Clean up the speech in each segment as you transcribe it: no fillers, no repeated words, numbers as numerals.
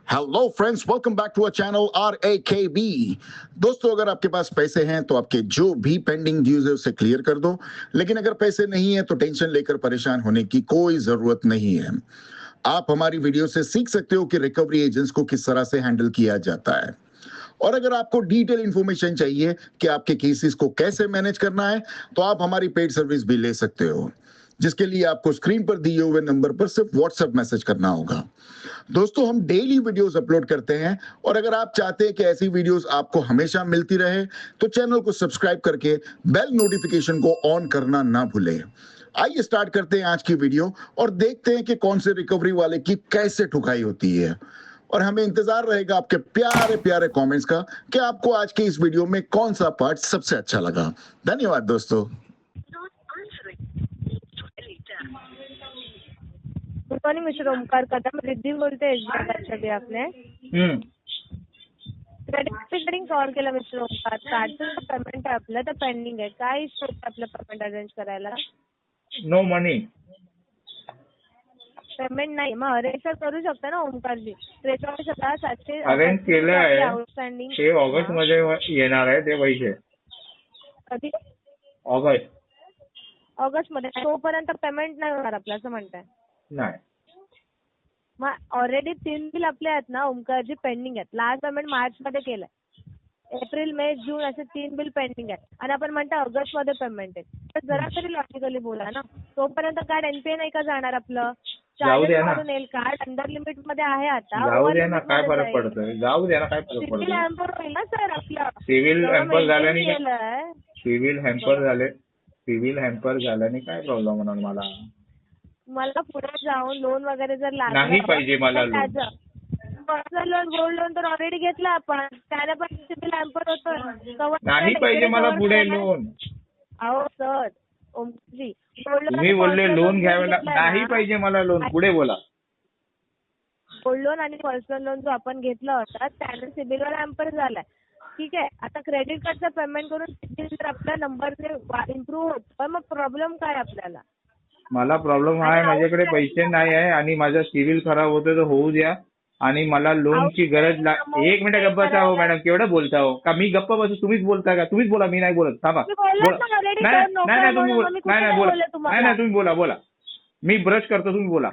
Hello friends, welcome back to our channel RAKB। दोस्तों, अगर आपके पास पैसे हैं तो आपके जो भी पेंडिंग ड्यूज है उसे क्लियर कर दो। लेकिन अगर पैसे नहीं है तो टेंशन लेकर परेशान होने की कोई जरूरत नहीं है। आप हमारी वीडियो से सीख सकते हो कि रिकवरी एजेंट्स को किस तरह से हैंडल किया जाता है। और अगर आपको डिटेल इंफॉर्मेशन चाहिए कि आपके केसेस को कैसे मैनेज करना है तो आप हमारी पेड सर्विस भी ले सकते हो, जिसके लिए आपको स्क्रीन पर दिए हुए नंबर पर सिर्फ व्हाट्सएप मैसेज करना होगा। दोस्तों, हम डेली वीडियोस अपलोड करते हैं और अगर आप चाहते हैं कि ऐसी वीडियोस आपको हमेशा मिलती रहे तो चैनल को सब्सक्राइब करके बेल नोटिफिकेशन को ऑन करना ना भूलें। आइए स्टार्ट करते हैं आज की वीडियो और देखते हैं कि कौन से रिकवरी वाले की कैसे ठुकाई होती है। और हमें इंतजार रहेगा आपके प्यारे प्यारे कमेंट्स का कि आपको आज के इस वीडियो में कौन सा पार्ट सबसे अच्छा लगा। धन्यवाद दोस्तों। Good morning mister Omkar Kadam, Riddhi बोलते एसबीआय बँक आपने क्रेडिट कॉल केला मिस्टर ओमकार. कार्डचं पेमेंट आहे आपलं तर पेंडिंग आहे. काय इश्यू आहे आपलं पेमेंट अरेंज करायला? नो मनी पेमेंट नाही, मग अरेंज तर करू शकता ना ओमकारजी. 43,700 अरेंज केलं आहे आउटस्टँडिंग. ते ऑगस्ट मध्ये येणार आहे ते पैसे. कधी? ऑगस्ट मध्ये. तोपर्यंत पेमेंट नाही होणार आपलं असं म्हणताय? नाही. मग ऑलरेडी 3 बिल आपले आहेत ना ओमकारजी, पेंडिंग आहेत. लास्ट पेमेंट मार्च मध्ये केलंय. एप्रिल मे जून असे 3 बिल पेंडिंग आहेत आणि आपण म्हणतो ऑगस्ट मध्ये पेमेंट आहे. तर जरा तरी लॉजिकली बोला ना. तोपर्यंत कार्ड एनपीए नाही का जाणार आपलं? जाऊ द्या ना. येईल कार्ड अंडर लिमिट मध्ये आहे आता. जाऊ द्या ना, काय फरक पडतोय? जाऊ द्या ना, काय फरक सिव्हिल पडतोय? हॅम्पर होईल ना सर आपलं. सिव्हिल हॅम्पर झाल्याने केलंय. सिव्हिल हॅम्पर झाल्याने काय प्रॉब्लेम होणार मला? मला पुढे जाऊन लोन वगैरे जर नाही पाहिजे मला loan. Personal loan, gold loan तर ऑलरेडी घेतला आपण. त्याला पण सिव्हिल हॅम्पर होतं. नाही पाहिजे मला पुढे लोन. अहो सर ओमजी, तुम्ही बोलले लोन घ्यावे नाही पाहिजे मला लोन. पुढे बोला. गोल्ड लोन आणि पर्सनल लोन जो आपण घेतला होता त्याने सिबिलवर हॅम्पर झालाय. ठीक आहे, आता क्रेडिट कार्डचा पेमेंट करून सिबिल जर आपल्या नंबरने इम्प्रूव्ह होतो, मग प्रॉब्लेम काय आपल्याला? मला प्रॉब्लेम आहे, माझ्याकडे पैसे नाही आहे आणि माझा सिव्हिल खराब होतोय तर होऊ द्या. आणि मला लोनची गरज एक मिनिट गप्प बसा हो मॅडम. केवढं बोलता हो का? मी गप्प बसू, तुम्हीच बोलता का? तुम्हीच बोला, मी नाही बोलत. थांबा. नाही तुम्ही बोला. नाही बोला. नाही तुम्ही बोला. मी ब्रश करतो, तुम्ही बोला.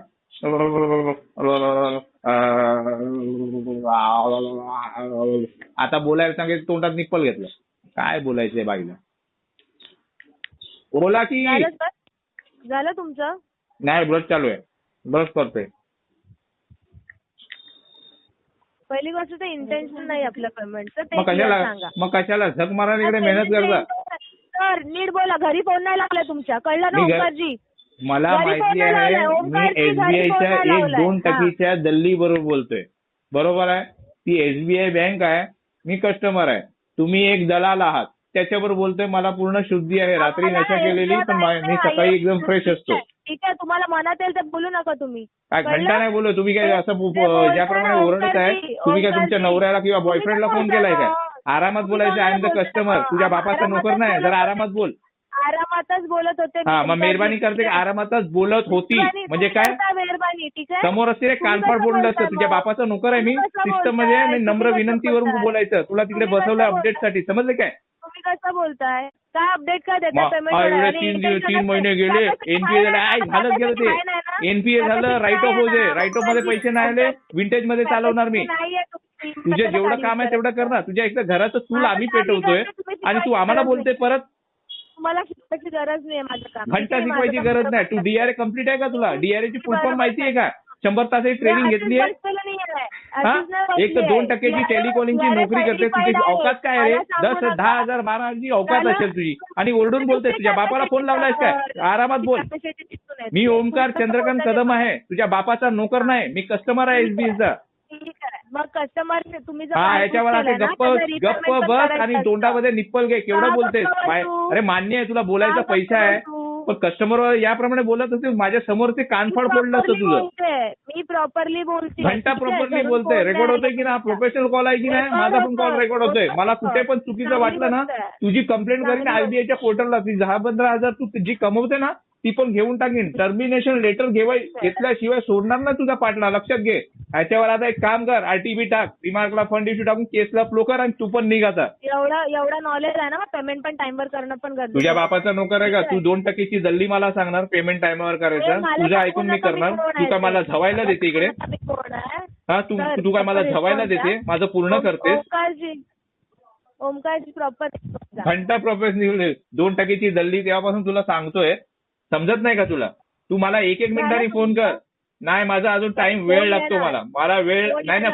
आता बोलायला सांगितलं, तोंडात निप्पल घेतलं. काय बोलायचंय बाईला? बोला की. झालं तुमचं? नाही, ब्रश चालू आहे. ब्रश करतोय. पहिली गोष्ट तर इंटेन्शन नाही आपलं पेमेंटचं. मग कशाला झक मारायला इकडे मेहनत करता? सर नीट बोला. घरी फोन नाही लागलाय तुमच्या, कळलं ना ओमकारजी? मला माहिती आहे, मी एसबीआयच्या 1-2% दल्ली बरोबर बोलतोय. बरोबर आहे. ती एसबीआय बँक आहे, मी कस्टमर आहे. तुम्ही एक दलाल आहात, त्याच्यावर बोलतोय. मला पूर्ण शुद्धी आहे. रात्री नशा केलेली, पण मी सकाळी एकदम फ्रेश असतो. ठीक आहे, तुम्हाला मनात येईल तर बोलू नका तुम्ही. काय घंटा नाही बोलू. तुम्ही काय असं ज्याप्रमाणे ओरडत आहे, तुम्ही काय तुमच्या नवऱ्याला किंवा बॉयफ्रेंडला फोन केलाय काय? आरामात बोलायचं. I am the customer. तुझ्या बापाचा नोकर नाही. जरा आरामात बोल. आरामातच बोलत होते. हा, मग मेहरबानी करते. आरामातच बोलत होती म्हणजे काय? मेहरबानी. ठीक आहे, समोर असते कानफाड बोललं असतं. तुझ्या बापाचा नोकर आहे मी. सिस्टम मध्ये मी नम्र विनंतीवरून बोलायचं. तुला तिकडे बसवलं अपडेटसाठी, समजलं काय? तुम्ही कसं बोलताय? काय अपडेट काय देता? एवढे 3 महिने गेले, एनपीए झालं. झालंच गेलं ते. एनपीए झालं, राईट ऑफ होते. राईट ऑफ मध्ये पैसे नाही आले, विंटेज मध्ये चालवणार मी. तुझे जेवढं काम आहे तेवढं कर ना. तुझ्या एकदा घराचं चूल आम्ही पेटवतोय आणि तू आम्हाला बोलते परत. मला शिकवायची गरज नाही. माझं काम घंटा शिकवायची गरज नाही. तू डीआरए कम्प्लीट आहे का? तुला डीआरए ची फुल फॉर्म माहिती आहे का? 100 तासाची ट्रेनिंग घेतली आहे. हा, 1-2% टेलिकॉलिंगची नोकरी करते. तुझी अवकाश काय आहे रे? 10,000 12,000ची अवकाश असेल तुझी आणि ओरडून बोलते. तुझ्या बापाला फोन लावलायस काय? आरामात बोल. मी ओमकार चंद्रकांत कदम आहे, तुझ्या बापाचा नोकर नाही. मी कस्टमर आहे एसबीआयचा. मग कस्टमर तुम्ही हा, याच्यावर असे गप्प बस आणि तोंडामध्ये निप्पल घे. केवढं बोलतेस? अरे मान्य आहे, तुला बोलायचा पैसा आहे, पण कस्टमरवर याप्रमाणे बोलत होते. माझ्या समोरचे कानफाड फोडलं असतं तुझं. मी प्रॉपरली बोलते. घंटा प्रॉपरली बोलतोय. रेकॉर्ड होतोय की ना? प्रोफेशनल कॉल आहे की नाही? माझा पण कॉल रेकॉर्ड होतोय. मला कुठे पण चुकीचं वाटलं ना, तुझी कंप्लेंट करीन आरबीआयच्या पोर्टलला. ती 10-15 हजार तू जी कमवते ना, ती पण घेऊन टाकीन. टर्मिनेशन लेटर घेतल्याशिवाय सोडणार ना तुझा पाटला, लक्षात घे. ह्याच्यावर आता एक काम कर, आरटीबी टाक, रिमार्कला फंड इश्यू टाकून केसला फ्लो कर आणि तू पण निघ आता. एवढा नॉलेज आहे ना, पेमेंट पण टाइमवर करणं पण गरजेचं तुझ्या आहे. बापाचा नोकर आहे का? तू 2% दल्ली मला सांगणार पेमेंट टाइमवर करायचं. मला तुझं सांगू ऐकून मी नका, मी करणार. कोण तू आहे काय मला ते. झवायला देते इकडे? मी कोण आहे? हा, सर, तू काय मला proper झवायला response देते? द्या. माझं पूर्ण करतेस. ओमकारजी प्रॉपर घंटा प्रोफेशनल 2% दल्ली तेव्हापासून तुला सांगतोय, समजत नाही का तुला? तू मला एक मिनिटांनी फोन कर. नाही, माझा अजून टाइम वेळ लागतो मला वेळ नाही ना.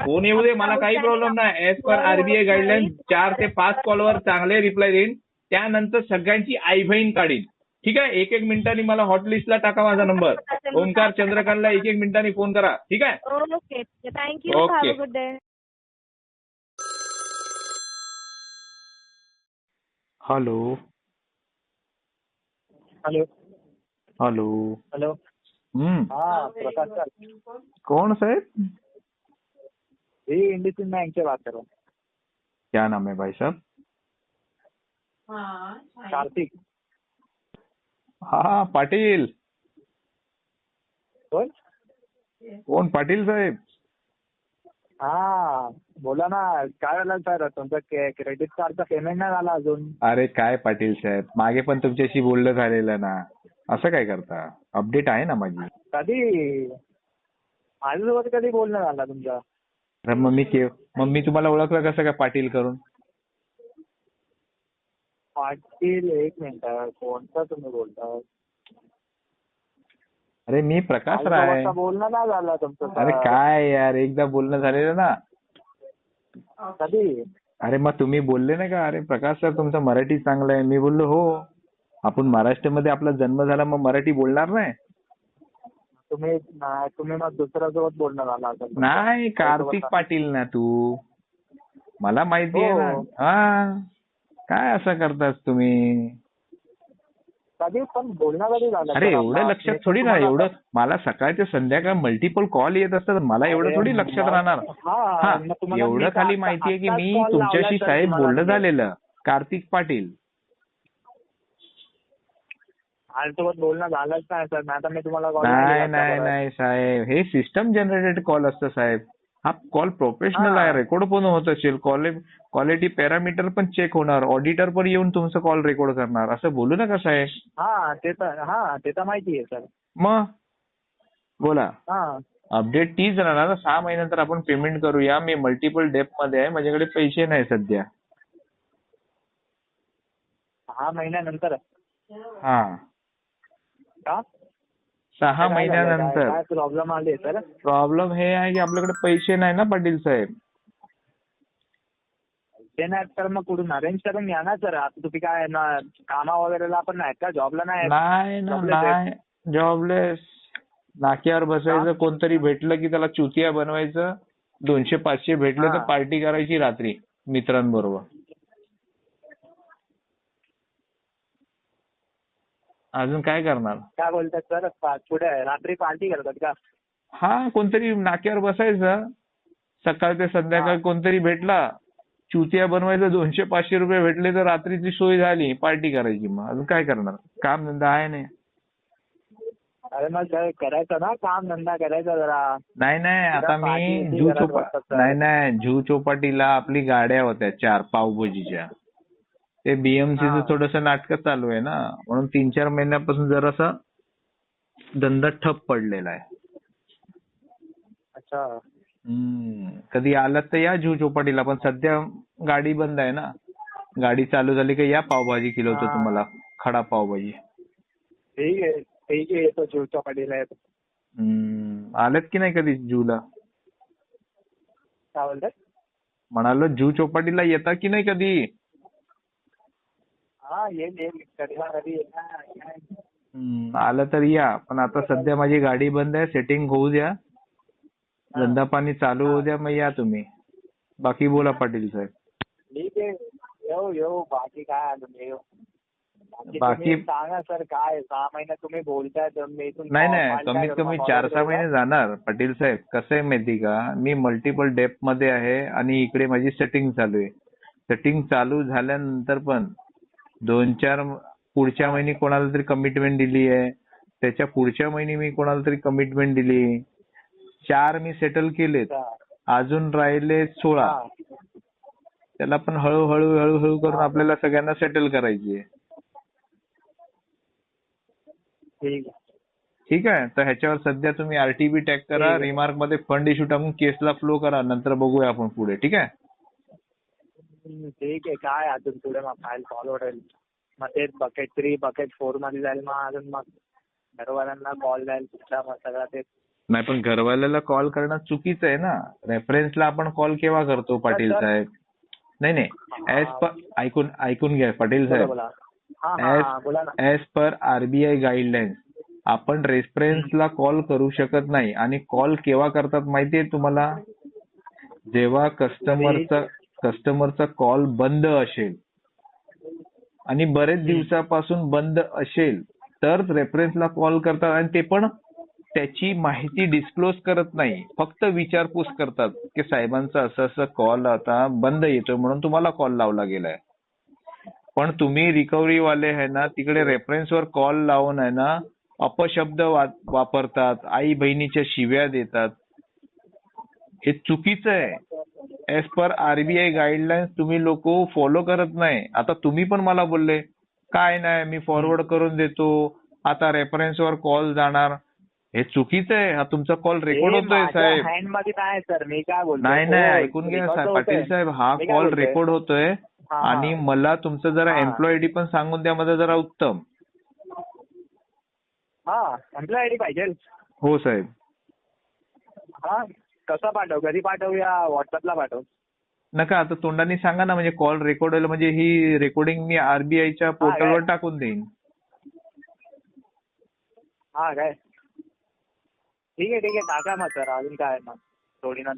फोन येऊ दे, मला काही प्रॉब्लेम नाही. ऍज पर आरबीआय गाईडलाईन 4 ते 5 कॉलवर चांगले रिप्लाय देईन, त्यानंतर सगळ्यांची आई बहीण काढीन. ठीक आहे? एक मिनिटांनी मला हॉटलिस्टला टाका माझा नंबर. ओमकार चंद्रकांतला एक मिनिटांनी फोन करा. ठीक आहे? Okay, thank you. Okay. Have a good day. Hello hello hello hello हाँ प्रकाश सर, कौन साहब? जी इंडसइंड बैंक से बात कर रहा हूँ। क्या नाम है भाई साहब? कार्तिक। हाँ पाटील. कोण पाटील साहेब? हा बोला ना, काय झालं सर? तुमचं क्रेडिट कार्डचा पेमेंट नाही झाला अजून. अरे काय पाटील साहेब, मागे पण तुमच्याशी बोलणं झालेलं ना. असं काय करता? अपडेट आहे ना माझी. कधी माझ्यासोबत कधी बोलणं झालं तुमचं? अरे मग मी तुम्हाला ओळखलं कसं काय पाटील करून? पाटील, एक मिनिट, कोणता तुम्ही बोलता? अरे मी प्रकाश राय. माझ्यासोबत बोलणं नाही झालं तुमचं अरे सर. काय यार, एकदा बोलणं झालेलं ना. कधी? अरे मग तुम्ही बोलले नाही का, अरे प्रकाश सर तुमचं मराठी चांगलं आहे. मी बोललो हो, आपण महाराष्ट्रामध्ये आपला जन्म झाला, मग मराठी बोलणार नाही? तुम्ही मग दुसऱ्यासोबत बोलणं झालं असेल. नाही, कार्तिक पाटील ना तू. मला माहिती आहे ना. हो. हा, काय असं करतास तुम्ही? कधी पण बोलणं कधी झालं? अरे सर, एवढं आता लक्षात मी थोडी ना. तुम्हाला- एवढं मला सकाळ ते संध्याकाळ मल्टिपल कॉल येत असतात, मला एवढं थोडी लक्षात राहणार. हा, मग तुम्हाला एवढं मी खाली आता- माहिती आहे की आत्ताच मी call तुमच्याशी लावला तर साहेब तुम्हाला बोलणं मी- झालेलं. कार्तिक पाटील. माझ्यासोबत बोलणं झालंच नाही सर. नाही तर मी तुम्हाला call नाही केला असता नाही बरं. नाही साहेब, हे सिस्टम जनरेटेड कॉल असतं साहेब. हा कॉल प्रोफेशनल हा. आहे, रेकॉर्ड पण होत असेल. क्वालिटी पॅरामीटर पण चेक होणार, ऑडिटर पण येऊन तुमचं कॉल रेकॉर्ड करणार. असं बोलू नका साहेब. ते तर माहिती आहे सर. मग बोला. हा अपडेट तीच राहणार. 6 महिन्यानंतर आपण पेमेंट करूया. मी मल्टिपल डेप मध्ये आहे, माझ्याकडे पैसे नाही सध्या. 6 महिन्यानंतर? हा, का? 6 महिन्यानंतर. काय प्रॉब्लेम आले सर? प्रॉब्लेम हे आहे की आपल्याकडे पैसे नाही ना पाटील साहेब. ते नाही तर मग कुठून अरेंज करून या ना सर. आता तुम्ही काय ना कामा वगैरेला पण नाही का? जॉबला नाही? नाही ना, Jobless आहे. नाही. जॉबलेस. नाक्यावर बसायचं, कोणतरी भेटलं की त्याला चुतिया बनवायचं. 200-500 भेटले तर हा. पार्टी करायची रात्री मित्रांबरोबर. अजून काय करणार? काय बोलतात सर? पुढे रात्री पार्टी करतात का? हा, कोणतरी नाक्यावर बसायचं, सकाळ ते संध्याकाळ हा. कोणतरी भेटला, चुतिया बनवायचं. 200-500 रुपये भेटले तर रात्रीची सोय झाली, पार्टी करायची. मग अजून काय करणार? काम धंदा आहे नाही. अरे मग सर करायचं ना, काम धंदा करायचा जरा. नाही आता जरा party मी बिर्टी करत बसतात सर. नाही जुहू चौपाटीला आपली गाड्या होत्या 4 पावभाजीच्या. ते बीएमसीचं हा. थोडंसं नाटकं चालू आहे ना, म्हणून 3-4 महिन्यापासून जरासा धंदा ठप पडलेला आहे. अच्छा. कधी आलात तर या जुहू चौपाटीला, पण सध्या गाडी बंद आहे ना. गाडी चालू झाली की या, पावभाजी खिलवतो हा. तुम्हाला, खडा पावभाजी. ठीक आहे येतो जीव चौपाटीला येतो. आलेत की नाही कधी जुहूला? काय बोलतात? म्हणालो जुहू चौपाटीला येता की नाही कधी? हा येईल कधी ना कधी येईल. आलं तर या, पण आता सध्या माझी गाडी बंद आहे. सेटिंग होऊ द्या, धंदा पाणी चालू होऊ द्या, मग या तुम्ही. बाकी बोला पाटील साहेब. ठीक आहे, येऊ बाकी काय येऊ. बाकी तुम्ही सांगा सर, काय 6 महिने तुम्ही बोलताय तर मी नाही कमीत कमी 4-6 महिने जाणार पाटील साहेब. कसं आहे माहिती का, मी मल्टिपल डेप मध्ये आहे आणि इकडे माझी सेटिंग चालू आहे. सेटिंग चालू झाल्यानंतर पण 2-4 पुढच्या महिनी कोणाला तरी कमिटमेंट दिली आहे, त्याच्या पुढच्या महिनी मी कोणाला तरी कमिटमेंट दिली. 4 मी सेटल केलेत, अजून राहिले 16. हा. त्याला पण हळूहळू करून आपल्याला सगळ्यांना सेटल करायची आहे. ठीक आहे. ठीक आहे. तर ह्याच्यावर सध्या तुम्ही आरटीबी टॅग करा, ठीक आहे. रिमार्क मध्ये फंड इश्यू टाकून केसला फ्लो करा, नंतर बघूया आपण पुढे. ठीक आहे. ठीक आहे. काय अजून पुढे मग फाईल फॉरवर्ड होईल, मग ते बकेट 3 बकेट 4 मध्ये जाईल, मग अजून मग घरवाल्यांना कॉल जाईल तुमचा, मग सगळं ते. नाही, पण घरवाल्याला कॉल करणं चुकीचं आहे ना. रेफरन्सला आपण कॉल केव्हा करतो पाटील साहेब? नाही ऍज पर ऐकून घ्या पाटील साहेब. बोला. हा बोला ना. ऍज पर आरबीआय गाईडलाईन्स आपण रेफरन्सला कॉल करू शकत नाही. आणि कॉल केव्हा करतात माहितीये तुम्हाला? जेव्हा कस्टमरचा कॉल बंद असेल आणि बरेच दिवसापासून बंद असेल तर रेफरन्सला कॉल करतात, आणि ते पण त्याची माहिती डिस्क्लोज करत नाही, फक्त विचारपूस करतात की साहेबांचा असं कॉल आता बंद येतोय म्हणून तुम्हाला कॉल लावला गेलाय. पण तुम्ही रिकव्हरी वाले आहे ना, तिकडे रेफरन्सवर कॉल लावून आहे ना अपशब्द वापरतात, आई बहिणीच्या शिव्या देतात. हे चुकीचं आहे. ऍज पर आरबीआय गाईडलाईन्स तुम्ही लोक फॉलो करत नाही. आता तुम्ही पण मला बोलले काय नाही मी फॉरवर्ड करून देतो, आता रेफरन्सवर कॉल जाणार. हे चुकीचं आहे. हा तुमचा कॉल रेकॉर्ड होतोय साहेब. हँड मध्ये नाही सर, मी काय बोलतो. नाही ऐकून घ्या पाटील साहेब, हा कॉल रेकॉर्ड होतोय. आणि मला तुमचं जरा एम्प्लॉय आयडी पण सांगून द्या मला जरा उत्तम. हा, एम्प्लॉय आयडी पाहिजे. हो साहेब. हा, कसं पाठव, कधी पाठव, या व्हॉट्सअपला पाठव. नका, आता तोंडाने सांगा ना, म्हणजे कॉल रेकॉर्ड होईल, म्हणजे ही रेकॉर्डिंग मी आरबीआयच्या पोर्टलवर टाकून देईन. हा काय, ठीक आहे टाका मग सर. अजून काय मग थोडी ना.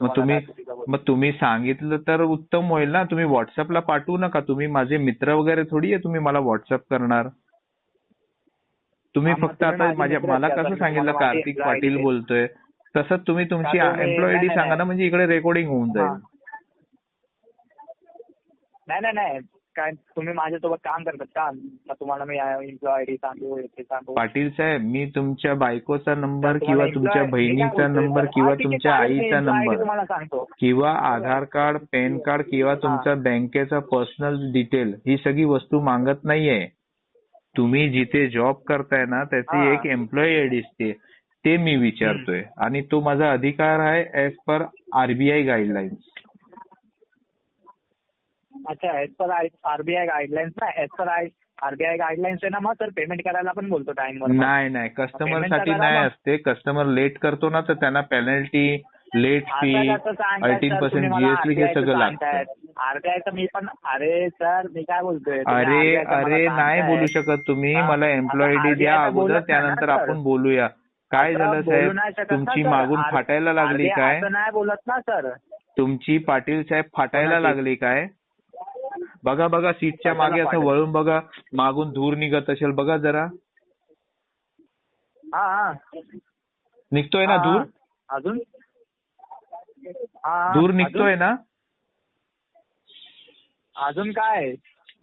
मग तुम्ही सांगितलं तर उत्तम होईल ना. तुम्ही व्हॉट्सअपला पाठवू नका. तुम्ही माझे मित्र वगैरे थोडी आहे तुम्ही मला व्हॉट्सअप करणार. तुम्ही फक्त आता मला कसं सांगितलं कार्तिक पाटील बोलतोय तसंच तुम्ही तुमची एम्प्लॉय आयडी सांगा ना, म्हणजे इकडे रेकॉर्डिंग होऊन जाईल. नाही काय तुम्ही माझ्यासोबत काम करतात का? तुम्हाला मी एम्प्लॉय आयडी सांगू, ते सांगू. पाटील साहेब, मी तुमच्या बायकोचा नंबर किंवा तुमच्या बहिणीचा नंबर किंवा तुमच्या आईचा नंबर किंवा आधार कार्ड, पॅन कार्ड किंवा तुमचा बँकेचा पर्सनल डिटेल ही सगळी वस्तू मागत नाहीये. तुम्ही जिथे जॉब करताय ना त्याची एक एम्प्लॉई आयडी असते, ते मी विचारतोय. आणि तो माझा अधिकार आहे ऍज पर आरबीआय गाईडलाईन्स. अच्छा, ऍज पर आरबीआय गाईडलाईन्स ना. ऍज पर आरबीआय गाईडलाईन्स आहे ना, मग सर पेमेंट करायला पण बोलतो टाइमवर. नाही कस्टमर साठी नाही असते. कस्टमर लेट करतो ना तर त्यांना पेनल्टी, लेट फी, 18% जीएसटी हे सगळं लागतं. आरबीआयचं मी पण, अरे सर मी काय बोलतोय. अरे नाही बोलू शकत तुम्ही. मला एम्प्लॉय आयडी द्या अगोदर, त्यानंतर आपण बोलूया. काय झालं साहेब, तुमची मागून फाटायला लागली काय? नाही बोलत ना सर. तुमची पाटील साहेब फाटायला लागली काय? बघा सीटच्या मागे असं वळून बघा, मागून धूर निघत असेल बघा जरा. हा निघतोय ना धूर? अजून धूर निघतोय ना? अजून काय?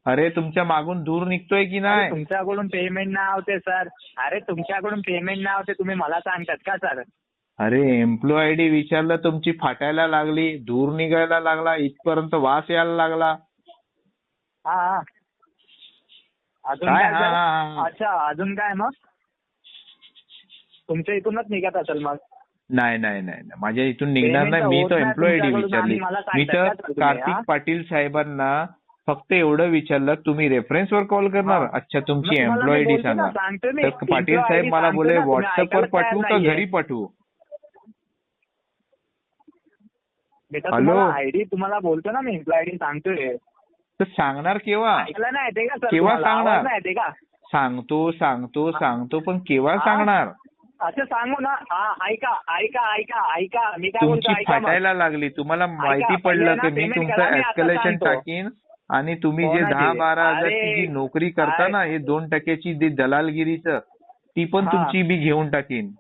अरे तुमच्या मागून धूर निघतोय की नाही? तुमच्याकडून पेमेंट नाही होते सर. अरे तुमच्याकडून पेमेंट नाही होते, तुम्ही मला सांगतात का सर? अरे एम्प्लॉय आयडी विचारलं, तुमची फाटायला लागली, धूर निघायला लागला, इथपर्यंत वास यायला लागला. अजून काय? अच्छा, अजून काय मग? तुमच्या इथूनच निघत असेल मग? नाही माझ्या इथून निघणार नाही. मी तर एम्प्लॉय आयडी विचारली. मी तर कार्तिक पाटील साहेबांना फक्त एवढं विचारलं, तुम्ही रेफरन्सवर कॉल करणार? अच्छा, तुमची एम्प्लॉय आयडी सांगा. तर पाटील साहेब मला बोले व्हॉट्सअपवर पाठवू का घरी पाठवू? हॅलो, आयडी तुम्हाला बोलतो ना मी, एम्प्लॉय आयडी सांगतोय. तर सांगणार केव्हा? ऐकलं नाही ते का सर? केव्हा सांगणार? नाही का? सांगतो पण केव्हा सांगणार? असं सांगू ना. ऐका मी काय बोलतो. तुमची फाटायला लागली, तुम्हाला माहिती पडलं की मी तुमचं एस्केलेशन टाकीन आणि तुम्ही जे 10-12 हजारची जी नोकरी करता ना, हे 2% जी दलालगिरीचं, ती पण तुमची बी घेऊन टाकीन.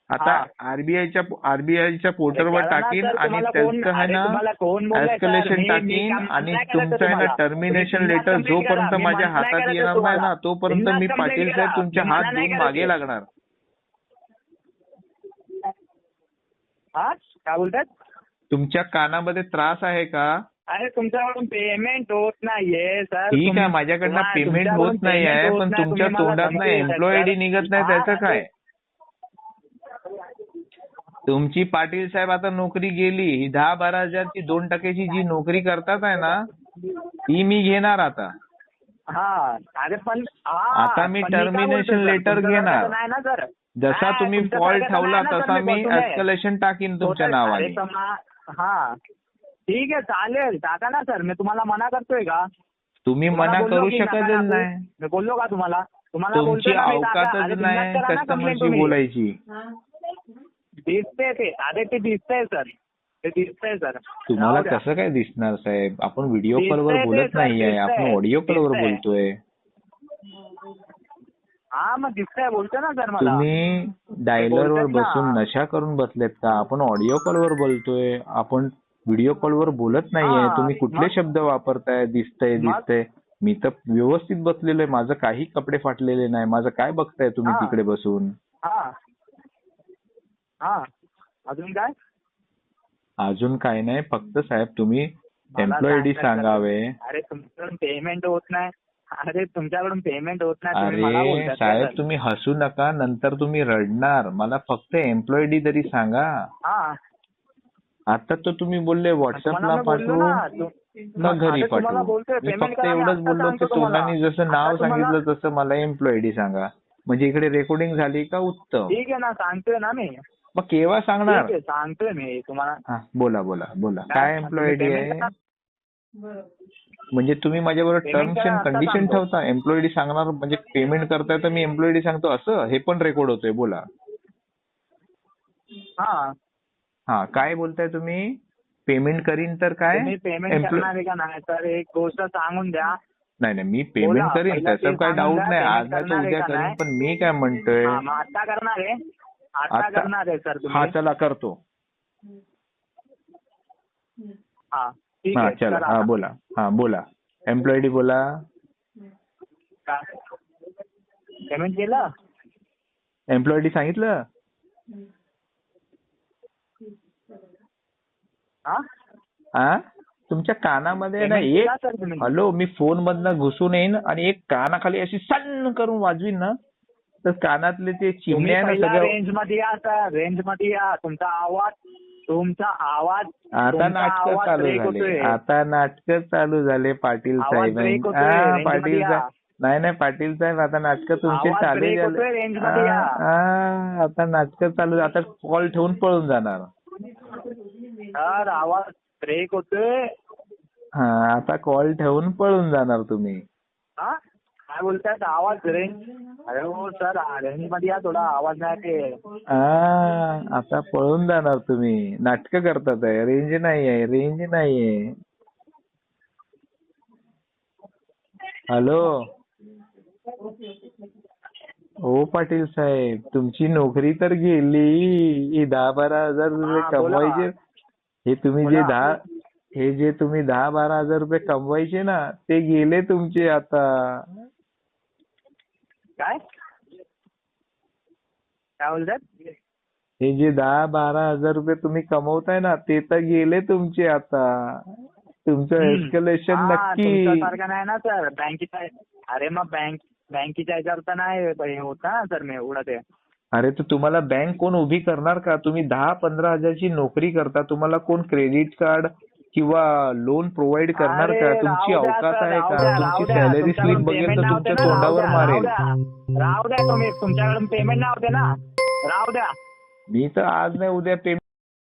आता आरबीआयच्या पोर्टलवर टाकीन आणि त्यांचं आहे ना एस्केलेशन टाकीन आणि तुमचं आहे ना टर्मिनेशन लेटर जोपर्यंत माझ्या हातात येणार नाही ना तोपर्यंत मी पाटील साहेब तुमचे हात धुवून मागे लागणार. हा काय बोलतात? तुमच्या कानामध्ये त्रास आहे का? अरे तुमच्याकडून पेमेंट होत नाहीये सर. ठीक आहे, माझ्याकडनं पेमेंट होत नाही आहे, पण तुमच्या तोंडात नाही एम्प्लॉय आयडी निघत नाही त्याचं काय? तुमची पाटील साहेब आता नोकरी गेली, ही 10-12 हजारची 2% जी नोकरी करतात आहे ना ती मी घेणार आता. हा अरे पण आता मी टर्मिनेशन लेटर घेणार. नाही ना सर. जसा तुम्ही कॉल ठेवला तसा मी एस्केलेशन टाकीन तुमच्या नावाने. हा ठीक आहे चालेल टाका ना सर. मी तुम्हाला मना करतोय का? तुम्ही मना करू शकतच नाही. मी बोललो का तुम्हाला? तुमची अवकातच नाही कस्टमरशी बोलायची. दिसते ते. अरे ते दिसतंय सर. ते दिसतंय सर. तुम्हाला कसं काय दिसणार साहेब? आपण व्हिडिओ कॉलवर बोलत नाहीये, आपण ऑडिओ कॉलवर बोलतोय. हा मग दिसतंय बोलतोय ना सर मला. तुम्ही डायलरवर बसून नशा करून बसलेत का? आपण ऑडिओ कॉलवर बोलतोय, आपण व्हिडिओ कॉलवर बोलत नाहीये. तुम्ही कुठले शब्द वापरताय? दिसतंय. मी तर व्यवस्थित बसलेलो आहे, माझं काही कपडे फाटलेले नाही. माझं काय बघताय तुम्ही तिकडे बसून? हा अजून काय? अजून काय नाही, फक्त साहेब तुम्ही एम्प्लॉय आयडी सांगावे. अरे तुमच्याकडून पेमेंट होत नाही. अरे साहेब तुम्ही हसू नका, नंतर तुम्ही रडणार. मला फक्त एम्प्लॉय आयडी तरी सांगा. आता तर तुम्ही बोलले व्हॉट्सअपला पाठवू मग घरी पाठवू. मी फक्त एवढंच बोललो की तोंडाने जसं नाव सांगितलं तसं मला एम्प्लॉय आयडी सांगा. म्हणजे इकडे रेकॉर्डिंग झाली का? उत्तम. ठीक आहे ना सांगतोय ना मी. मग केव्हा सांगणार? सांगतोय मी तुम्हाला. बोला काय एम्प्लॉय आयडी आहे? म्हणजे तुम्ही माझ्याबरोबर टर्म्स अँड कंडिशन ठेवता. एम्प्लॉय आयडी सांगणार म्हणजे पेमेंट करताय तर मी एम्प्लॉय आयडी सांगतो असं? हे पण रेकॉर्ड होतोय. बोला. हा काय बोलताय तुम्ही? पेमेंट करीन तर काय? पेमेंट करणार आहे का नाही तर एक गोष्ट सांगून द्या. नाही मी पेमेंट करीन त्याचं काय डाऊट नाही. आज नाही तर उद्या करीन. पण मी काय म्हणतोय आता करणार आहे. आता करणार आहे सर तुम्ही. हा चला करतो. हा चला बोला. एम्प्लॉय आयडी बोला. पेमेंट केलं? एम्प्लॉय आयडी सांगितलं? तुमच्या कानामध्ये ना एक हॅलो मी फोन मधनं घुसून येईन आणि एक कानाखाली अशी सन्न करून वाजवीन ना तर कानातले ते चिमणे आहे ना सगळं. रेंज मध्ये या सर. रेंज मध्ये या. तुमचा आवाज आता नाटक चालू झाले पाटील साहेब. पाटील साहेब नाही पाटील साहेब आता नाटक तुमचे चालू झाले. आता नाटक चालू. आता कॉल ठेवून पळून जाणार. सर आवाज ब्रेक होतोय. आता कॉल ठेवून पळून जाणार तुम्ही. काय बोलताय? आवाज रेंज. अरे हो सर रेंज मध्ये या. थोडा आवाज नाही. आता पळून जाणार तुम्ही. नाटकं करतात आहे. रेंज नाहीये. हॅलो हो पाटील साहेब तुमची नोकरी तर गेली. 10-12 हजार रुपये कमवायचे. हे तुम्ही 10-12 हजार रुपये कमवायचे ना ते गेले तुमचे आता. काय बोलतात? हे जे 10-12 हजार रुपये तुम्ही कमवताय ना ते तर गेले तुमचे आता. तुमचं एस्केलेशन नक्की. नाही ना सर बँकेचा. अरे मग बँकेच्या ह्याच्यावर तर नाही होता ना सर मी एवढं ते. अरे तर तुम्हाला बँक कोण उभी करणार का? तुम्ही 10-15 हजारची नोकरी करता. तुम्हाला कोण क्रेडिट कार्ड किंवा लोन प्रोव्हाइड करणार का? तुमची अवकात आहे का? तुमची सॅलरी स्लिप बघेल तर तुमच्या तोंडावर मारेल. राहू द्या तुम्ही. तुमच्याकडून पेमेंट नव्हते ना. राहू द्या. मी तर आज नाही उद्या पेमेंट